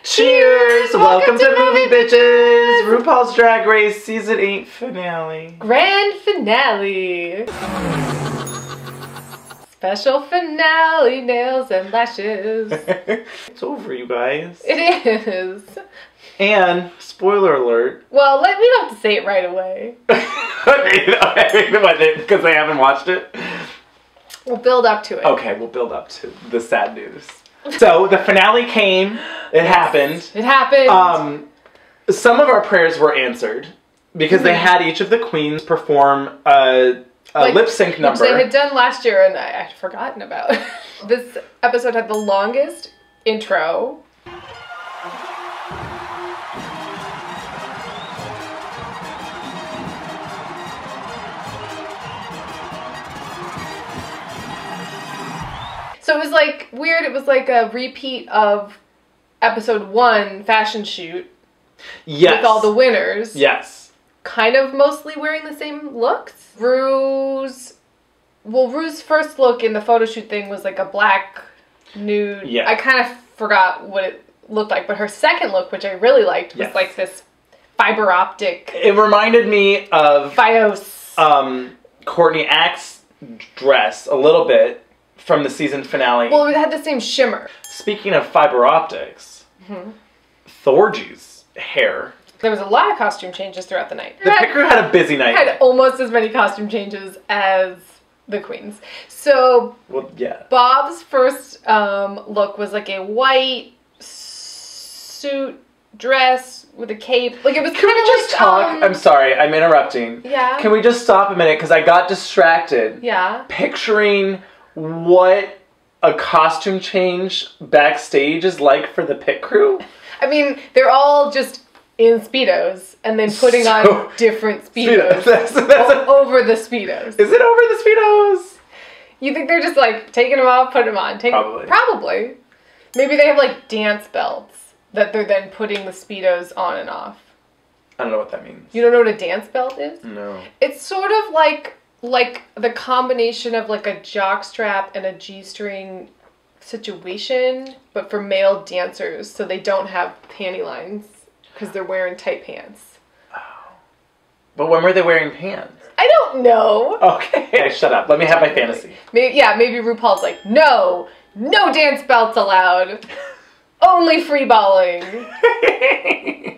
Cheers! Welcome to Movie Bitches! RuPaul's Drag Race Season 8 finale. Grand finale. Special finale, nails and lashes. It's over, you guys. It is. And, spoiler alert. Well, we don't have to say it right away. Because I haven't watched it? We'll build up to it. Okay, we'll build up to the sad news. So, the finale came. It happened. It happened. Some of our prayers were answered because they had each of the queens perform a lip sync number. Which they had done last year and I had forgotten about. This episode had the longest intro. So it was like weird. It was like a repeat of episode 1 fashion shoot. Yes. With all the winners. Yes. Kind of mostly wearing the same looks. Ru's first look in the photo shoot thing was like a black nude. Yeah. I kind of forgot what it looked like, but her second look, which I really liked, was like this fiber optic. It reminded me of Fios. Courtney Act's dress a little bit from the season finale. Well, it had the same shimmer. Speaking of fiber optics, Thorgy's hair. There was a lot of costume changes throughout the night. The pit crew had a busy night. Had almost as many costume changes as the queens. So, well, yeah. Bob's first look was like a white suit dress with a cape. Like, it was kind of Can we just talk? I'm sorry, I'm interrupting. Yeah. Can we just stop a minute? Because I got distracted. Yeah. Picturing what a costume change backstage is like for the pit crew. I mean, they're all just in Speedos and then putting on different Speedos. Over the Speedos. Is it over the Speedos? You think they're just like taking them off, putting them on? Probably. Maybe they have like dance belts that they're then putting the Speedos on and off. I don't know what that means. You don't know what a dance belt is? No. It's sort of like the combination of like a jockstrap and a G-string situation, but for male dancers, so they don't have panty lines because they're wearing tight pants. Oh. But when were they wearing pants? I don't know. Okay, shut up. Let me have my fantasy. Maybe RuPaul's like, no dance belts allowed. Only free balling.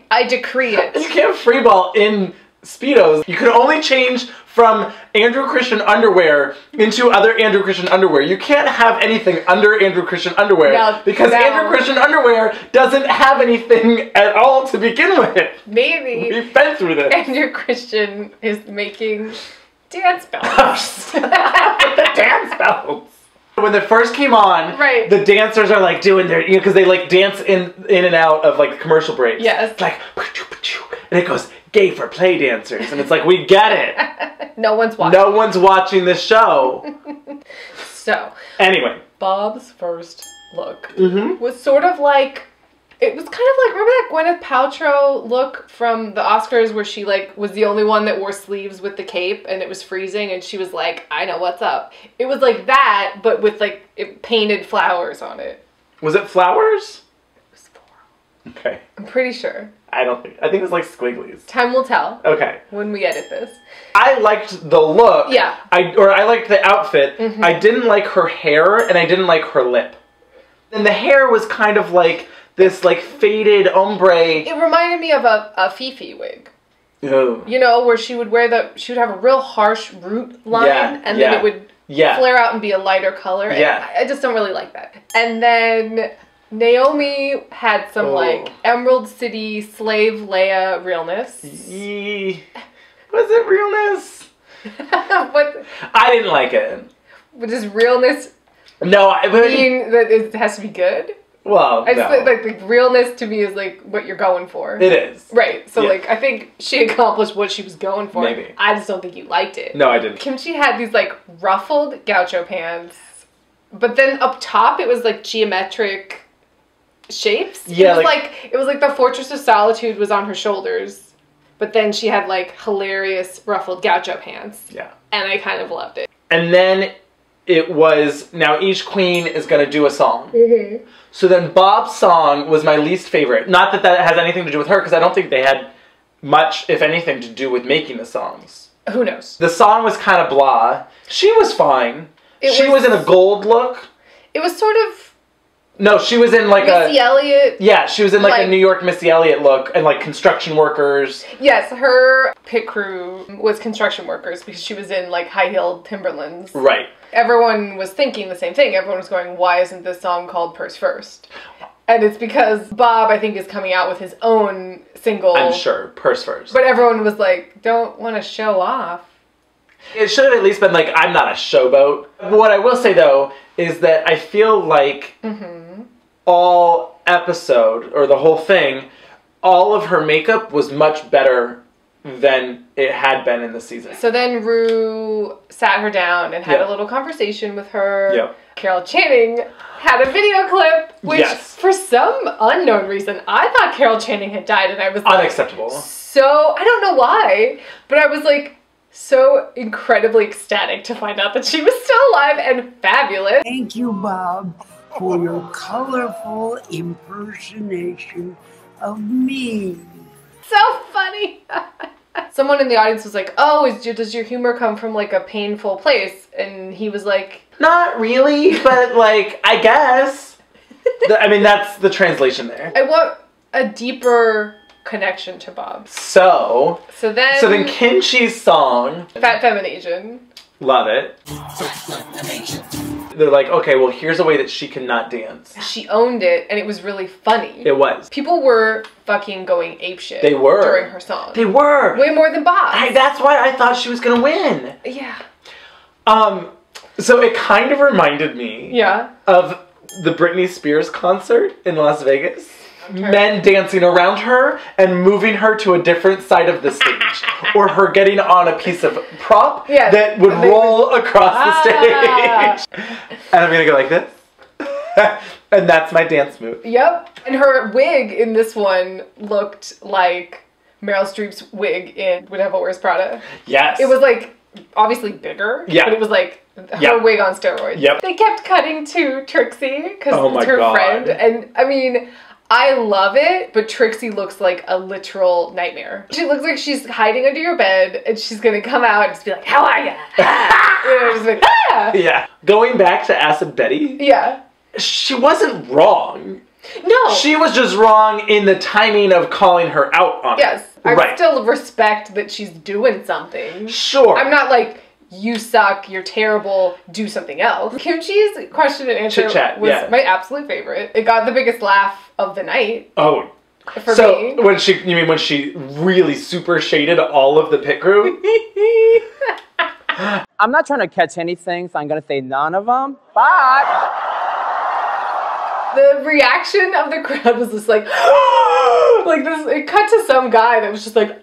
I decree it. You can't free ball in Speedos. You can only change from Andrew Christian underwear into other Andrew Christian underwear. You can't have anything under Andrew Christian underwear because Andrew Christian underwear doesn't have anything at all to begin with. Maybe. We've been through this. Andrew Christian is making dance belts. The dance belts. When they first came on, the dancers are like doing their, because they like dance in and out of like commercial breaks. Yes. It's like, and it goes, gay for play dancers. And it's like, we get it. No one's watching. No one's watching this show. So. Anyway. Bob's first look was sort of like, it was kind of like, remember that Gwyneth Paltrow look from the Oscars where she like was the only one that wore sleeves with the cape and it was freezing and she was like, I know what's up. It was like that, but with like painted flowers on it. Was it flowers? It was floral. Okay. I'm pretty sure. I think it was like squigglies. Time will tell. Okay. When we edit this. I liked the look. Yeah. I liked the outfit. I didn't like her hair and I didn't like her lip. And the hair was kind of like this like faded ombre. It reminded me of a Fifi wig. Oh. You know, where she would have a real harsh root line and then it would flare out and be a lighter color. Yeah. I just don't really like that. And then Naomi had some like Emerald City slave Leia realness. Was it realness? I didn't like it. But is realness mean that it has to be good? Well, I just think, like, the realness to me is like what you're going for. It is. Right. So like I think she accomplished what she was going for. Maybe. I just don't think you liked it. No, I didn't. Kimchi had these like ruffled gaucho pants, but then up top it was like geometric shapes. Yeah. It was like the Fortress of Solitude was on her shoulders, but then she had like hilarious ruffled gaucho pants. Yeah. And I kind of loved it. And then it was, now each queen is going to do a song. So then Bob's song was my least favorite. Not that that has anything to do with her, because I don't think they had much, if anything, to do with making the songs. Who knows? The song was kind of blah. She was fine. She was in a gold look. It was sort of... No, she was in like Missy Elliott. Yeah, she was in like a New York Missy Elliott look and like construction workers. Yes, her pit crew was construction workers because she was in like high-heeled Timberlands. Right. Everyone was thinking the same thing. Everyone was going, why isn't this song called Purse First? And it's because Bob, I think, is coming out with his own single. I'm sure. Purse First. But everyone was like, don't want to show off. It should have at least been like, I'm not a showboat. What I will say, though, is that I feel like all episode, or the whole thing, all of her makeup was much better than it had been in the season. So then Ru sat her down and had a little conversation with her. Yep. Carol Channing had a video clip, which for some unknown reason, I thought Carol Channing had died, and I was like, unacceptable. So, I don't know why, but I was like, so incredibly ecstatic to find out that she was still alive and fabulous. Thank you, Bob, for your colorful impersonation of me. So funny. Someone in the audience was like, oh, does your humor come from like a painful place? And he was like, not really, but like, I guess. I mean, that's the translation there. I want a deeper connection to Bob. So then Kimchi's song, Fat Femination. Love it. They're like, okay, well, here's a way that she cannot dance. She owned it, and it was really funny. It was. People were fucking going apeshit. They were. During her song. They were. Way more than Bob. That's why I thought she was going to win. Yeah. So it kind of reminded me of the Britney Spears concert in Las Vegas. Men dancing around her and moving her to a different side of the stage. Or her getting on a piece of prop that would roll across the stage. And I'm going to go like this. And that's my dance move. Yep. And her wig in this one looked like Meryl Streep's wig in The Devil Wears Prada. Yes. It was like obviously bigger. Yeah. But it was like her wig on steroids. Yep. They kept cutting to Trixie because it's her God. friend. And I mean, I love it, but Trixie looks like a literal nightmare. She looks like she's hiding under your bed, and she's gonna come out and just be like, how are ya? Just like, ah! Yeah. Going back to Acid Betty. Yeah. She wasn't wrong. No. She was just wrong in the timing of calling her out on it. Yes. I still respect that she's doing something. Sure. I'm not like, you suck, you're terrible, do something else. Kimchi's question and answer was my absolute favorite. It got the biggest laugh of the night. Oh. For me. When she really super shaded all of the pit crew? I'm not trying to catch anything, so I'm going to say none of them, but... The reaction of the crowd was just like, like this, it cut to some guy that was just like,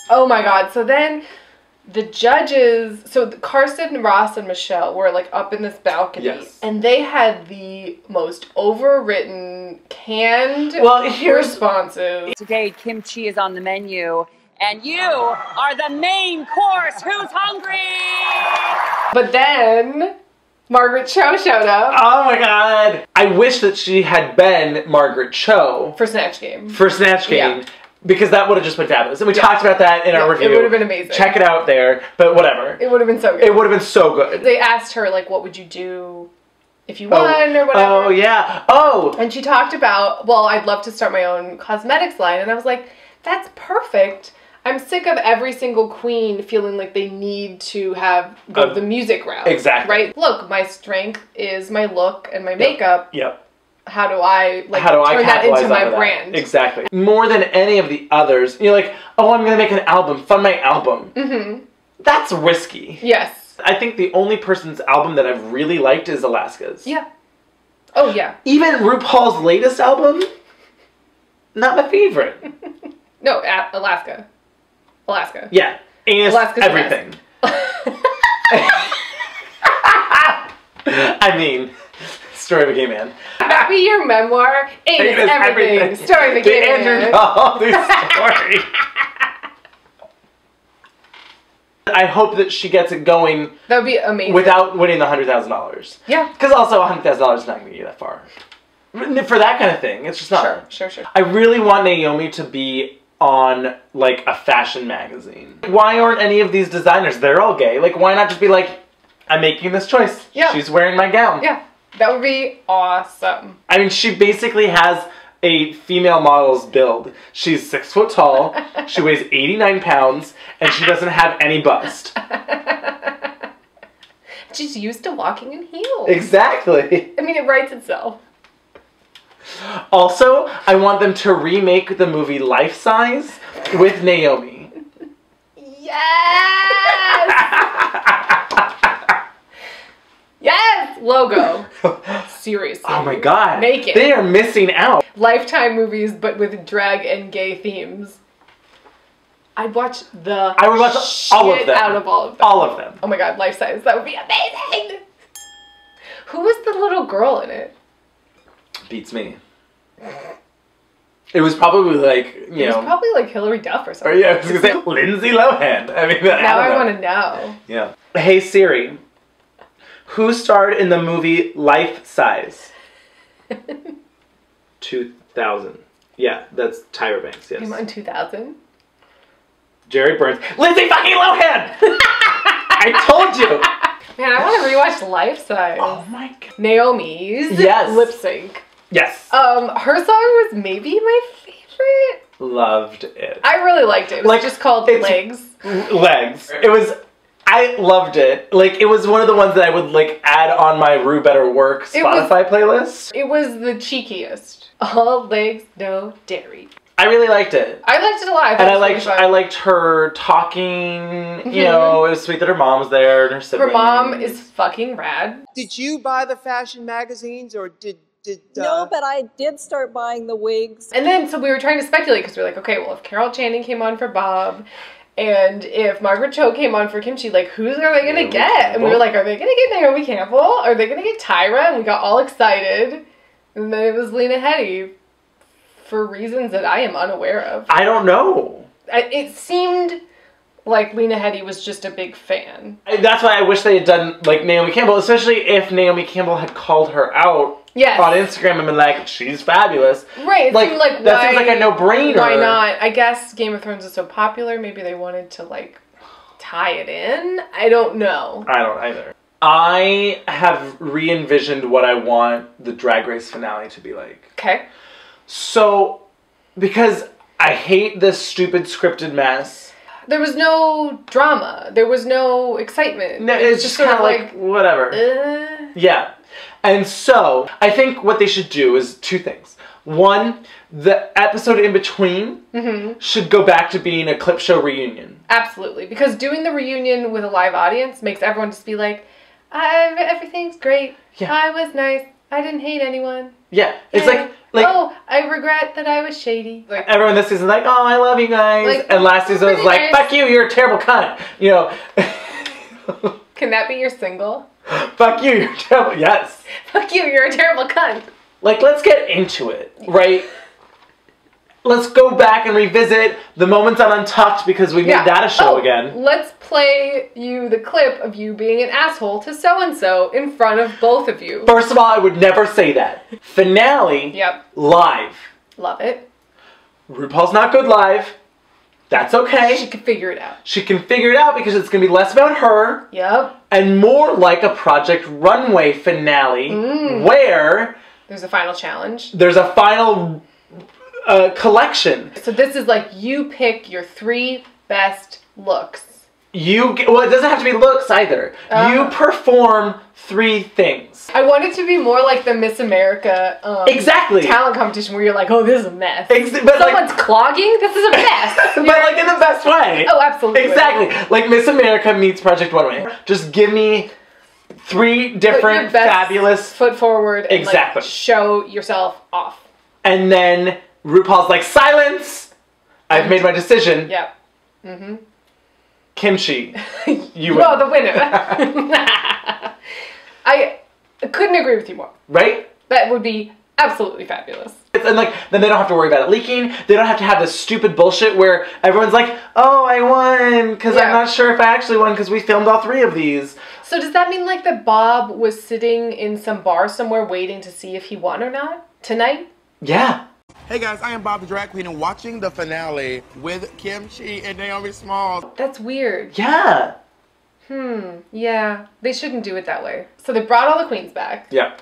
oh my god. So then the judges, so Carson, Ross, and Michelle were like up in this balcony, and they had the most overwritten, canned responses. Today, kimchi is on the menu, and you are the main course. Who's hungry? But then Margaret Cho showed up. Oh my god. I wish that she had been Margaret Cho. For Snatch Game. Yeah. Because that would have just been fabulous. And we talked about that in our review. It would have been amazing. Check it out there. But whatever. It would have been so good. It would have been so good. They asked her, like, what would you do if you won or whatever. Oh, yeah. Oh. And she talked about, well, I'd love to start my own cosmetics line. And I was like, that's perfect. I'm sick of every single queen feeling like they need to go the music route. Exactly. Right? Look, my strength is my look and my makeup. Yep. How do I turn that into my brand? Exactly. More than any of the others, you're like, oh, I'm going to make an album. Fund my album. Mm-hmm. That's risky. Yes. I think the only person's album that I've really liked is Alaska's. Yeah. Oh, yeah. Even RuPaul's latest album, not my favorite. No, Alaska. Yeah. And Alaska's everything. I mean, story of a gay man. be your memoir. Ain't is everything. Story The beginning. Andrew Cawley story. I hope that she gets it going. That would be amazing. Without winning the $100,000. Yeah. Because also $100,000 is not going to get you that far. For that kind of thing, it's just not. Sure. I really want Naomi to be on, like, a fashion magazine. Why aren't any of these designers? They're all gay. Like, why not just be like, I'm making this choice. Yeah. She's wearing my gown. Yeah. That would be awesome. I mean, she basically has a female model's build. She's 6 foot tall, she weighs 89 pounds, and she doesn't have any bust. She's used to walking in heels. Exactly. I mean, it writes itself. Also, I want them to remake the movie Life Size with Naomi. Yes! Yes! Logo. Seriously. Oh my god. Make it. They are missing out. Lifetime movies, but with drag and gay themes. I would watch all of them. out of all of them. All of them. Oh my god, Life Size. That would be amazing! Who was the little girl in it? Beats me. It was probably like, you know. It was probably like Hilary Duff or something. Or yeah, I was gonna say Lindsay Lohan. I mean, now I want to know. Yeah. Hey Siri, who starred in the movie Life Size? 2000. Yeah, that's Tyra Banks. Yes. Came on 2000. Jerry Burns. Lindsay fucking Lohan. I told you. Man, I want to rewatch Life Size. Oh my god. Naomi's lip sync. Yes. Her song was maybe my favorite. Loved it. I really liked it. It was like, just called Legs. Legs. I loved it. Like, it was one of the ones that I would, like, add on my Rue Better Work Spotify playlist. It was the cheekiest. All legs, no dairy. I really liked it. I liked it a lot. I liked her talking, you know, it was sweet that her mom was there and her siblings. Her mom is fucking rad. Did you buy the fashion magazines or did No, but I did start buying the wigs. And then, so we were trying to speculate because we were like, okay, well, if Carol Channing came on for Bob and if Margaret Cho came on for Kimchi, like, who's are they going to get? And we were like, are they going to get Naomi Campbell? Are they going to get Tyra? And we got all excited. And then it was Lena Headey for reasons that I am unaware of. I don't know. It seemed like Lena Headey was just a big fan. That's why I wish they had done, like, Naomi Campbell, especially if Naomi Campbell had called her out on Instagram and been like, she's fabulous. Right, it seemed like, that seems like a no-brainer. Why not? I guess Game of Thrones is so popular, maybe they wanted to, like, tie it in? I don't know. I don't either. I have re-envisioned what I want the Drag Race finale to be like. Okay. So, because I hate this stupid scripted mess. There was no drama. There was no excitement. No, it's just kind of like, whatever. Yeah. And so, I think what they should do is 2 things. One, the episode in between should go back to being a clip show reunion. Absolutely. Because doing the reunion with a live audience makes everyone just be like, everything's great. Yeah. I was nice. I didn't hate anyone. Yeah. It's like, oh, I regret that I was shady. Like, everyone this season's like, oh, I love you guys. Like, and last season was like, fuck you, you're a terrible cunt. You know. Can that be your single? Fuck you, you're terrible. Yes. Fuck you, you're a terrible cunt. Like, let's get into it, right? Let's go back and revisit the moments on Untucked because we made that a show again. Let's play you the clip of you being an asshole to so-and-so in front of both of you. First of all, I would never say that. Finale. Live. Love it. RuPaul's not good live. That's okay. She can figure it out. She can figure it out because it's going to be less about her. Yep. And more like a Project Runway finale where... There's a final challenge. There's a final... collection. So this is like you pick your 3 best looks. Well, it doesn't have to be looks either. You perform 3 things. I want it to be more like the Miss America talent competition where you're like, oh, this is a mess. But someone's clogging? This is a mess. But like in the best way. Oh, absolutely. Exactly. Like Miss America meets Project Runway. Just give me 3 different fabulous foot forward and like show yourself off. And then RuPaul's like, silence! I've made my decision. Yep. Kimchi, you win. No, the winner. I couldn't agree with you more. Right? That would be Absolutely fabulous. And like, then they don't have to worry about it leaking. They don't have to have this stupid bullshit where everyone's like, oh, I won, because I'm not sure if I actually won because we filmed all 3 of these. So does that mean like that Bob was sitting in some bar somewhere waiting to see if he won or not tonight? Yeah. Hey guys, I am Bob the Drag Queen and watching the finale with Kimchi and Naomi Smalls. That's weird. Yeah. Yeah. They shouldn't do it that way. So they brought all the queens back. Yeah.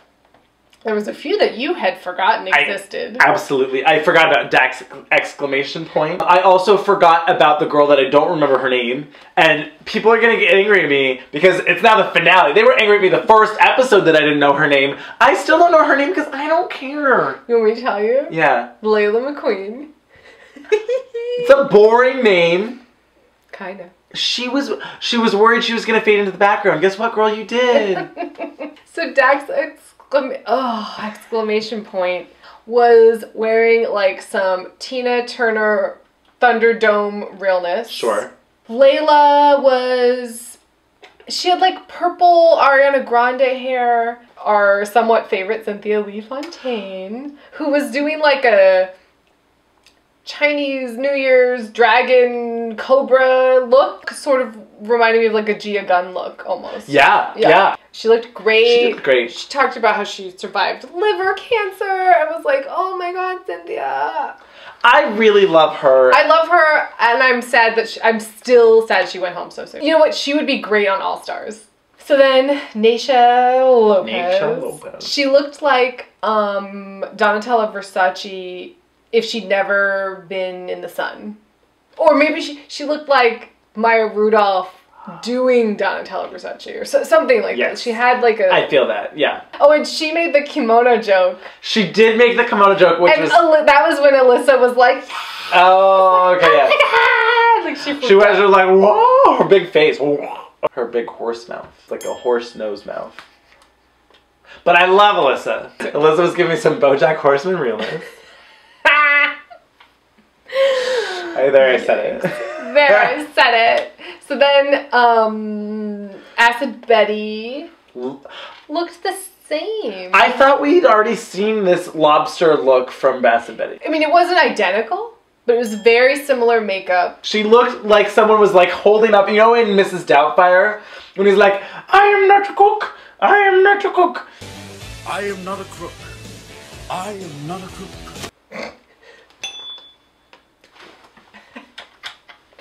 There was a few that you had forgotten existed. Absolutely. I forgot about Dax exclamation point. I also forgot about the girl that I don't remember her name. And people are going to get angry at me because it's now the finale. They were angry at me the first episode that I didn't know her name. I still don't know her name because I don't care. You want me to tell you? Yeah. Laila Mcqueen. It's a boring name. Kinda. She was worried she was going to fade into the background. Guess what, girl? You did. So Dax exclamation point was wearing like some Tina Turner Thunderdome realness. Sure. Layla she had like purple Ariana Grande hair. Our somewhat favorite Cynthia Lee Fontaine, who was doing like a Chinese New Year's dragon cobra look, sort of reminded me of like a Gia Gunn look almost. Yeah. She looked great. She did great. She talked about how she survived liver cancer. I was like, oh my god, Cynthia. I really love her. I love her, and I'm sad that I'm still sad she went home so soon. You know what? She would be great on All Stars. So then, Naysha Lopez. She looked like Donatella Versace if she'd never been in the sun. Or maybe she looked like Maya Rudolph doing Donatella Versace or something like that. She had like a... I feel that, yeah. Oh, and she made the kimono joke. She did make the kimono joke, which was... that was when Alyssa was like... Oh, okay, yeah. Oh my god! Like she was like, whoa! Her big face. Whoa. Her big horse mouth. Like a horse nose mouth. But I love Alyssa. Alyssa was giving me some BoJack Horseman realness. There, I said it. There, I said it. So then, Acid Betty looked the same. I thought we'd already seen this lobster look from Acid Betty. I mean, it wasn't identical, but it was very similar makeup. She looked like someone was like holding up, you know in Mrs. Doubtfire? When he's like, I am not a cook. I am not a cook. I am not a crook. I am not a crook.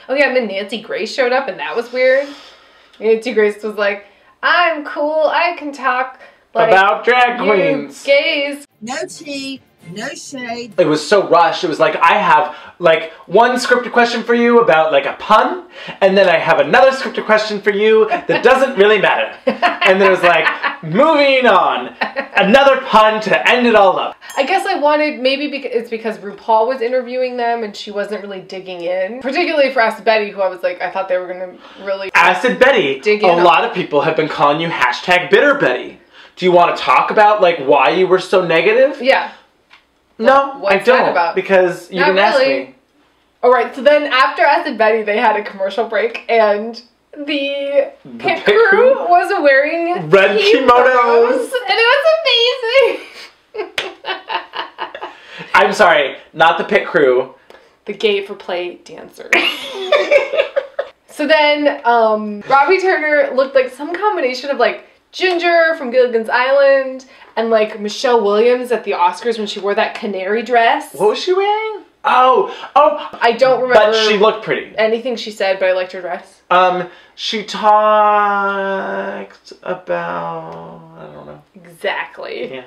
Oh yeah, and then Nancy Grace showed up, and that was weird. Nancy Grace was like, I'm cool, I can talk like about drag queens. Gays. No tea, no shade. It was so rushed. It was like, I have like one scripted question for you about like a pun, and then I have another scripted question for you that doesn't really matter. And then it was like, moving on. Another pun to end it all up. I guess I wanted, maybe it's because RuPaul was interviewing them and she wasn't really digging in. Particularly for Acid Betty, who I was like, I thought they were going to really Acid Betty, dig in a lot of people have been calling you hashtag bitter Betty. Do you want to talk about like why you were so negative? Yeah. No, what's I don't. that about? Because you didn't ask me. Alright, so then after Acid Betty, they had a commercial break and the pit crew was wearing red kimonos. And it was amazing. I'm sorry, not the pit crew. The gay for play dancers. So then, Robbie Turner looked like some combination of like Ginger from Gilligan's Island and like Michelle Williams at the Oscars when she wore that canary dress. What was she wearing? Oh. I don't remember. But she looked pretty. Anything she said, but I liked her dress. She talked about, I don't know. Exactly. Yeah.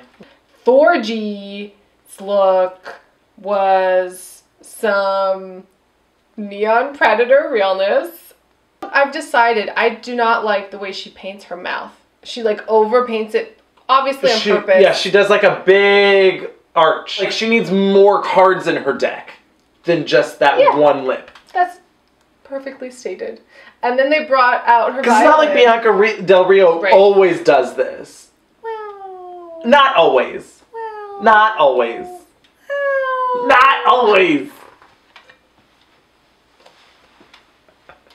Thorgy's look was some Neon Predator realness. I've decided I do not like the way she paints her mouth. She like overpaints it, obviously on purpose. Yeah, she does like a big arch. Like she needs more cards in her deck than just that one lip. That's perfectly stated. And then they brought out her Because it's not like Bianca Del Rio always does this. Well. Not always. Well. Not always. Well. Not always.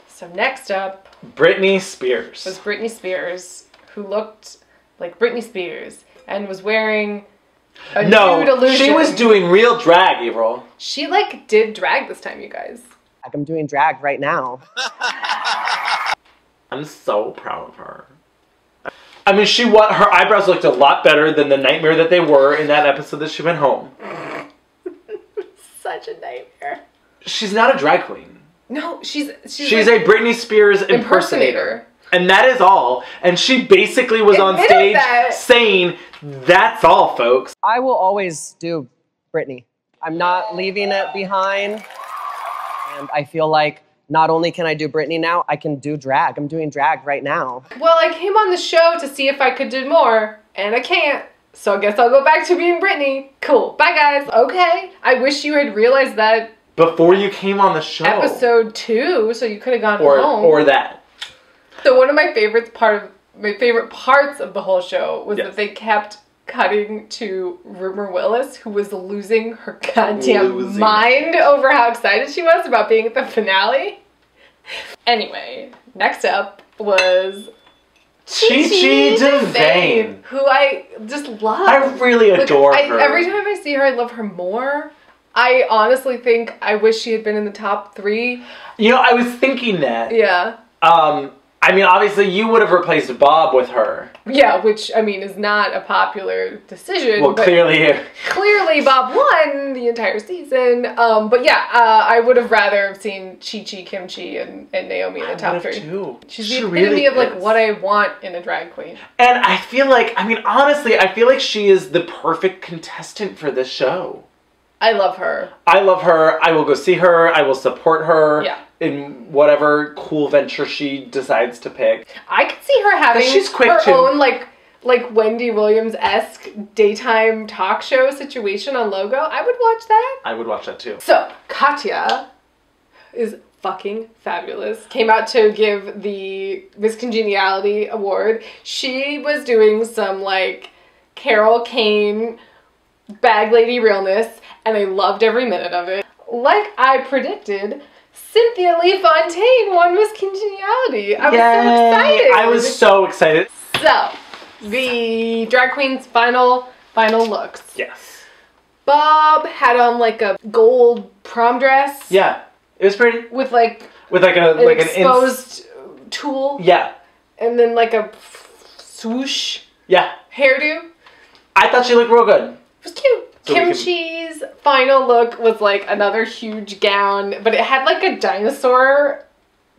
So next up Britney Spears. was Britney Spears, who looked like Britney Spears and was wearing a No, nude illusion. she was doing real drag, April. She like did drag this time, you guys. Like I'm doing drag right now. I'm so proud of her. I mean, her eyebrows looked a lot better than the nightmare that they were in that episode that she went home. Such a nightmare. She's not a drag queen. No, she's like, a Britney Spears impersonator. And that is all. And she basically was on stage saying, that's all, folks. I will always do Britney. I'm not leaving it behind. And I feel like not only can I do Britney now, I can do drag. I'm doing drag right now. Well, I came on the show to see if I could do more, and I can't. So I guess I'll go back to being Britney. Cool. Bye, guys. Okay. I wish you had realized that before you came on the show. Episode 2, so you could have gone home. Or that. So one of my favorite parts of the whole show was that they kept cutting to Rumor Willis, who was losing her goddamn mind over how excited she was about being at the finale. Anyway, next up was Chi Chi DeVayne, who I just love. I really adore her. Every time I see her, I love her more. I honestly think I wish she had been in the top 3. You know, I was thinking that. Yeah. I mean, obviously, you would have replaced Bob with her. Yeah, which, I mean, is not a popular decision. Well, clearly. Clearly, Bob won the entire season. But yeah, I would have rather seen Chi-Chi, Kimchi, and Naomi in the top 3. Too. She's the epitome of, like, what I want in a drag queen. And I feel like, I mean, honestly, I feel like she is the perfect contestant for this show. I love her. I love her. I will go see her. I will support her. Yeah. In whatever cool venture she decides to pick. I could see her having her own like Wendy Williams-esque daytime talk show situation on Logo. I would watch that. I would watch that too. So, Katya is fucking fabulous. Came out to give the Miss Congeniality award. She was doing some like Carol Kane bag lady realness, and I loved every minute of it. Like I predicted, Cynthia Lee Fontaine won Miss Congeniality. I was so excited. I was so excited. So, the drag queen's final looks. Yes. Bob had on like a gold prom dress. Yeah, it was pretty. With like an exposed tool. Yeah. And then like a swoosh. Yeah. Hairdo. I thought she looked real good. It was cute. So Kimchi's final look was like another huge gown, but it had like a dinosaur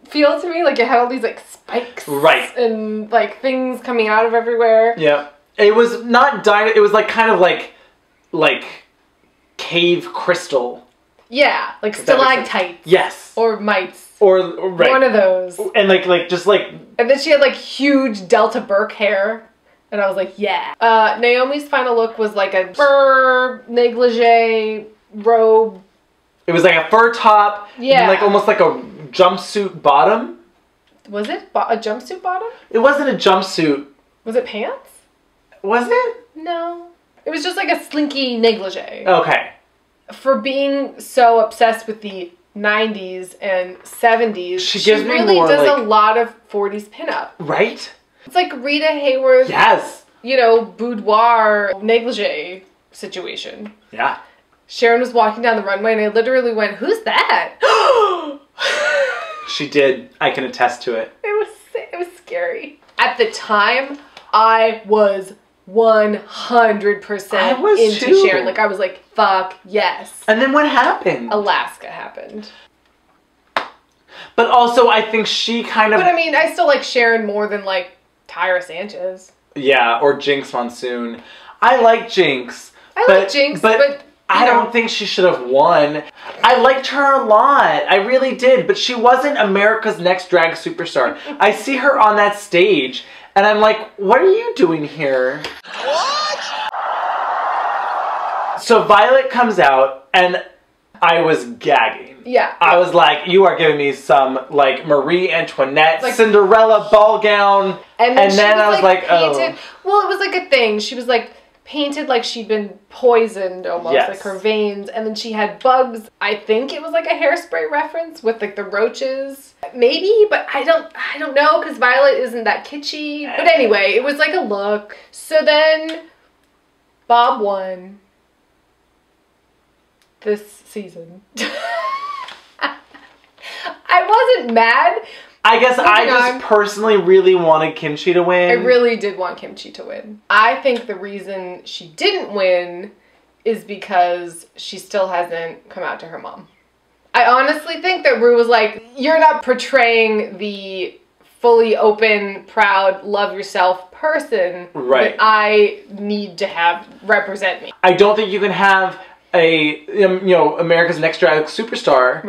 feel to me. Like it had all these like spikes. Right. And like things coming out of everywhere. Yeah. It was not it was like kind of like cave crystal. Yeah. Like stalactites. Yes. Or mites. Or right. One of those. And like just like. And then she had like huge Delta Burke hair. And I was like, yeah. Naomi's final look was like a fur negligee robe. It was like a fur top. Yeah. And like almost like a jumpsuit bottom. Was it a jumpsuit bottom? It wasn't a jumpsuit. Was it pants? Was it? No. It was just like a slinky negligee. Okay. For being so obsessed with the 90s and 70s, she really does a lot of 40s pinup. Right? It's like Rita Hayworth's, yes, you know, boudoir negligee situation. Yeah. Sharon was walking down the runway and I literally went, who's that? She did. I can attest to it. It was scary. At the time, I was 100% into Sharon. Like, I was like, fuck yes. And then what happened? Alaska happened. But also, I think she kind of... But I mean, I still like Sharon more than like Tyra Sanchez. Yeah, or Jinx Monsoon. I like Jinx. I like Jinx, but I don't think she should have won. I liked her a lot. I really did. But she wasn't America's Next Drag Superstar. I see her on that stage, and I'm like, what are you doing here? What? So Violet comes out, and I was gagging. Yeah. I was like, you are giving me some, like, Marie Antoinette, like, Cinderella ball gown. And then I was like painted. Well, it was like a thing. She was like painted like she'd been poisoned almost, like her veins. And then she had bugs. I think it was like a Hairspray reference with like the roaches. Maybe, but I don't know because Violet isn't that kitschy. But anyway, it was like a look. So then Bob won this season. I wasn't mad. I guess I just personally really wanted Kimchi to win. I really did want Kimchi to win. I think the reason she didn't win is because she still hasn't come out to her mom. I honestly think that Ru was like, you're not portraying the fully open, proud, love yourself person that I need to have represent me. I don't think you can have a, America's Next Drag Superstar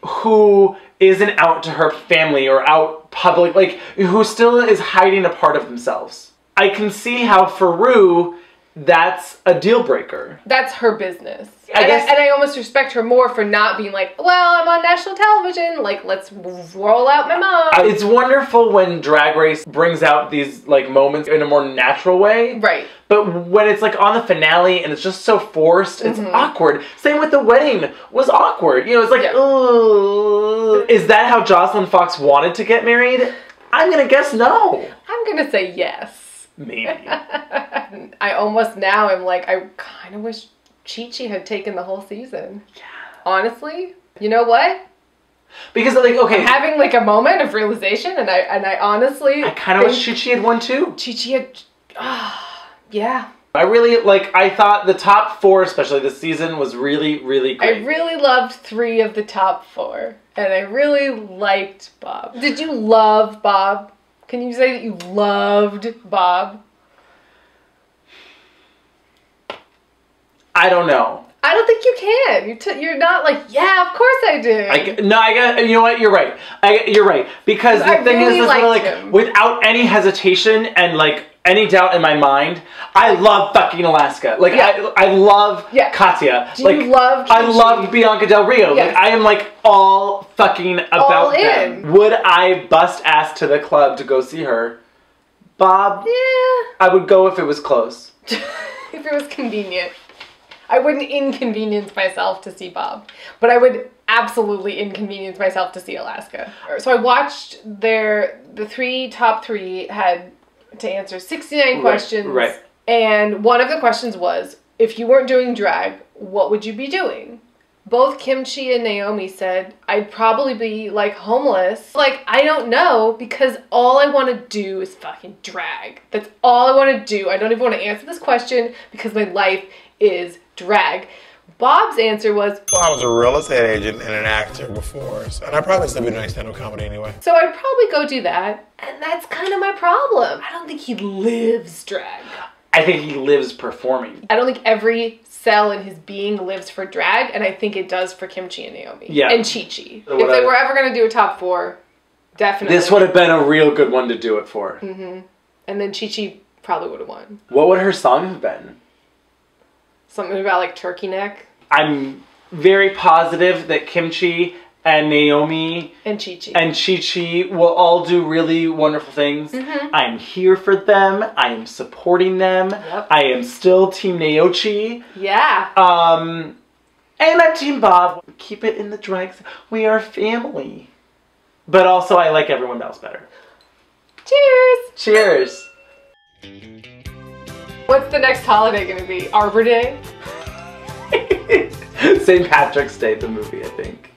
who isn't out to her family or out public, like, who still is hiding a part of themselves. I can see how for Ru, that's a deal breaker. That's her business. And I almost respect her more for not being like, well, I'm on national television, like, let's roll out my mom. It's wonderful when Drag Race brings out these, like, moments in a more natural way. Right. But when it's, like, on the finale and it's just so forced, it's awkward. Same with the wedding was awkward. You know, it's like, ugh. Is that how Jocelyn Fox wanted to get married? I'm gonna guess no. I'm gonna say yes. Maybe. I almost now am like, I kind of wish Chi-Chi had taken the whole season. Yeah. Honestly, you know what? Because, like, okay, I'm having like a moment of realization, and I honestly, I kind of wish Chi-Chi had won too. Chi-Chi had, yeah. I really, like, I thought the top 4, especially this season, was really, really great. I really loved 3 of the top 4, and I really liked Bob. Did you love Bob? Can you say that you loved Bob? I don't know. I don't think you can. You're not like, yeah, of course I did. You know what? You're right. You're right. Because the thing is like, without any hesitation and like any doubt in my mind, I love fucking Alaska. Like, I love Katya. Do you love Kimchi? I love Bianca Del Rio. Yes. Like, I am like all fucking about them. Would I bust ass to the club to go see her? Bob? Yeah. I would go if it was close. If it was convenient. I wouldn't inconvenience myself to see Bob, but I would absolutely inconvenience myself to see Alaska. So I watched the top three had to answer 69 questions. Right. And one of the questions was, if you weren't doing drag, what would you be doing? Both Kimchi and Naomi said, I'd probably be like homeless. Like, I don't know, because all I want to do is fucking drag. That's all I want to do. I don't even want to answer this question because my life is drag. Bob's answer was, well, I was a real estate agent and an actor before, and I'd probably still be doing stand-up comedy anyway. So I'd probably go do that, and that's kind of my problem. I don't think he lives drag. I think he lives performing. I don't think every cell in his being lives for drag, and I think it does for Kimchi and Naomi. Yeah. And Chi-Chi. If they were ever going to do a top 4, definitely. This would have been a real good one to do it for. Mm-hmm. And then Chi-Chi probably would have won. What would her song have been? Something about like turkey neck. I'm very positive that Kimchi and Naomi and Chi-Chi will all do really wonderful things. Mm-hmm. I'm here for them. I am supporting them. Yep. I am still Team Naochi. Yeah. And I'm Team Bob. Keep it in the drags. We are family. But also, I like everyone else better. Cheers. Cheers. What's the next holiday gonna be? Arbor Day? St. Patrick's Day, the movie, I think.